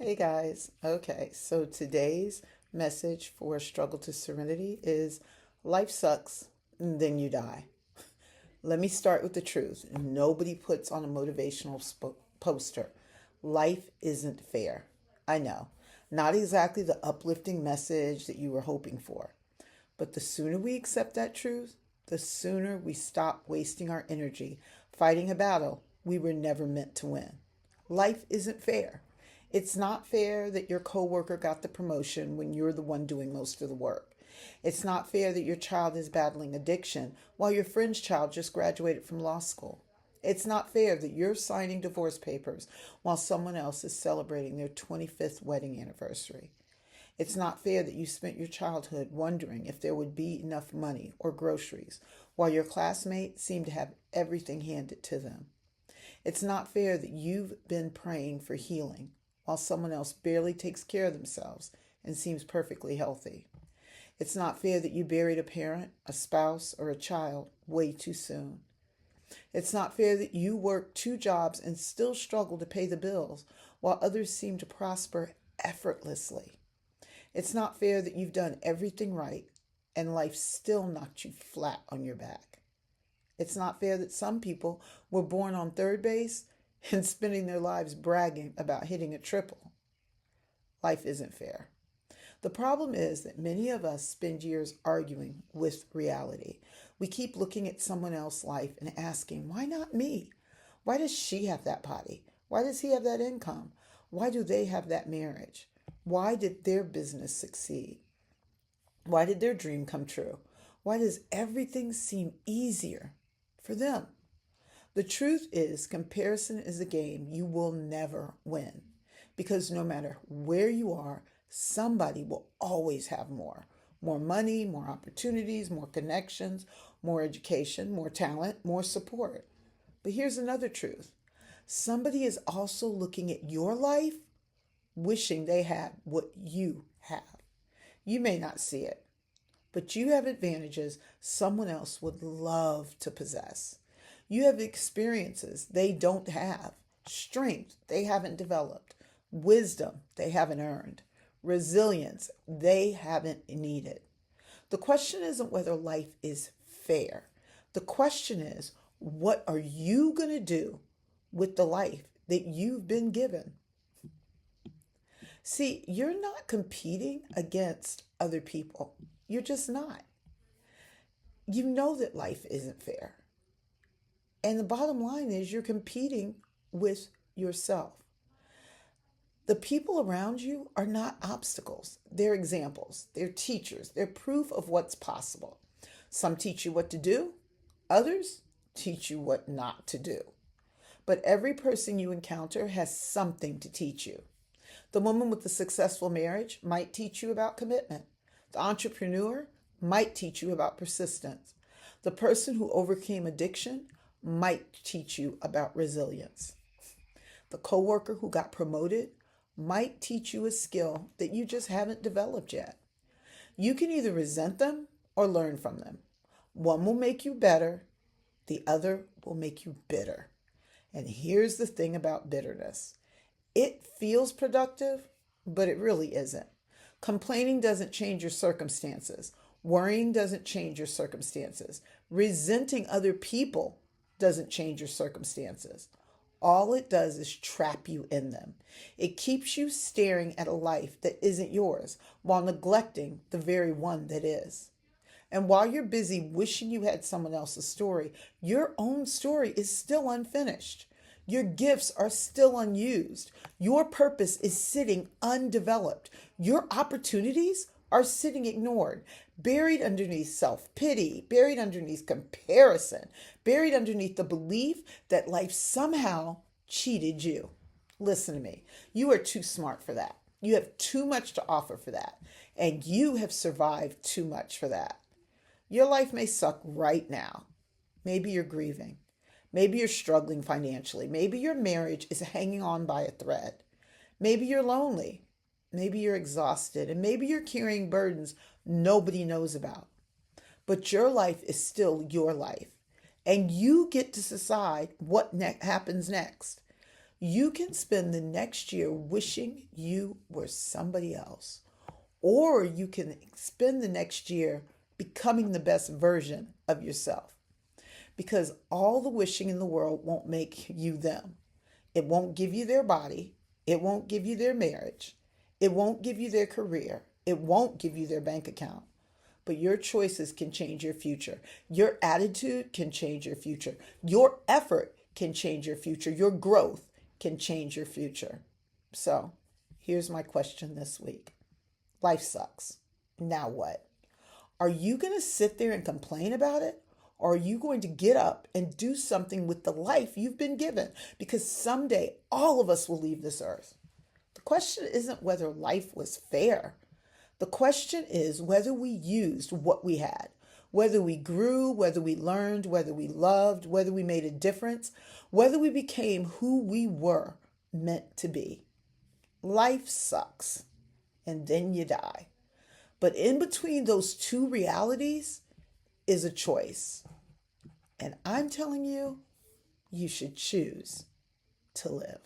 Hey guys. Okay, so today's message for Struggle to Serenity is life sucks, and then you die. Let me start with the truth. Nobody puts on a motivational poster. Life isn't fair. I know. Not exactly the uplifting message that you were hoping for. But the sooner we accept that truth, the sooner we stop wasting our energy fighting a battle we were never meant to win. Life isn't fair. It's not fair that your coworker got the promotion when you're the one doing most of the work. It's not fair that your child is battling addiction while your friend's child just graduated from law school. It's not fair that you're signing divorce papers while someone else is celebrating their 25th wedding anniversary. It's not fair that you spent your childhood wondering if there would be enough money or groceries while your classmates seem to have everything handed to them. It's not fair that you've been praying for healing while someone else barely takes care of themselves and seems perfectly healthy. It's not fair that you buried a parent, a spouse, or a child way too soon. It's not fair that you work two jobs and still struggle to pay the bills while others seem to prosper effortlessly. It's not fair that you've done everything right and life still knocked you flat on your back. It's not fair that some people were born on third base and spending their lives bragging about hitting a triple. Life isn't fair. The problem is that many of us spend years arguing with reality. We keep looking at someone else's life and asking, why not me? Why does she have that body? Why does he have that income? Why do they have that marriage? Why did their business succeed? Why did their dream come true? Why does everything seem easier for them? The truth is, comparison is a game you will never win because no matter where you are, somebody will always have more. More money, more opportunities, more connections, more education, more talent, more support. But here's another truth. Somebody is also looking at your life wishing they had what you have. You may not see it, but you have advantages someone else would love to possess. You have experiences they don't have, strength they haven't developed, wisdom they haven't earned, resilience they haven't needed. The question isn't whether life is fair. The question is, what are you going to do with the life that you've been given? See, you're not competing against other people. You're just not. You know that life isn't fair. And the bottom line is you're competing with yourself. The people around you are not obstacles. They're examples. They're teachers. They're proof of what's possible. Some teach you what to do. Others teach you what not to do. But every person you encounter has something to teach you. The woman with the successful marriage might teach you about commitment. The entrepreneur might teach you about persistence. The person who overcame addiction might teach you about resilience. The coworker who got promoted might teach you a skill that you just haven't developed yet. You can either resent them or learn from them. One will make you better, the other will make you bitter. And here's the thing about bitterness. It feels productive, but it really isn't. Complaining doesn't change your circumstances. Worrying doesn't change your circumstances. Resenting other people doesn't change your circumstances. All it does is trap you in them. It keeps you staring at a life that isn't yours while neglecting the very one that is. And while you're busy wishing you had someone else's story, your own story is still unfinished. Your gifts are still unused. Your purpose is sitting undeveloped. Your opportunities are sitting ignored, buried underneath self-pity, buried underneath comparison, buried underneath the belief that life somehow cheated you. Listen to me. You are too smart for that. You have too much to offer for that. And you have survived too much for that. Your life may suck right now. Maybe you're grieving. Maybe you're struggling financially. Maybe your marriage is hanging on by a thread. Maybe you're lonely. Maybe you're exhausted. And maybe you're carrying burdens nobody knows about. But your life is still your life. And you get to decide what happens next. You can spend the next year wishing you were somebody else, or you can spend the next year becoming the best version of yourself. Because all the wishing in the world won't make you them. It won't give you their body. It won't give you their marriage. It won't give you their career. It won't give you their bank account. But your choices can change your future. Your attitude can change your future. Your effort can change your future. Your growth can change your future. So here's my question this week. Life sucks. Now what? Are you going to sit there and complain about it? Or are you going to get up and do something with the life you've been given? Because someday all of us will leave this earth. The question isn't whether life was fair. The question is whether we used what we had, whether we grew, whether we learned, whether we loved, whether we made a difference, whether we became who we were meant to be. Life sucks, and then you die. But in between those two realities is a choice. And I'm telling you, you should choose to live.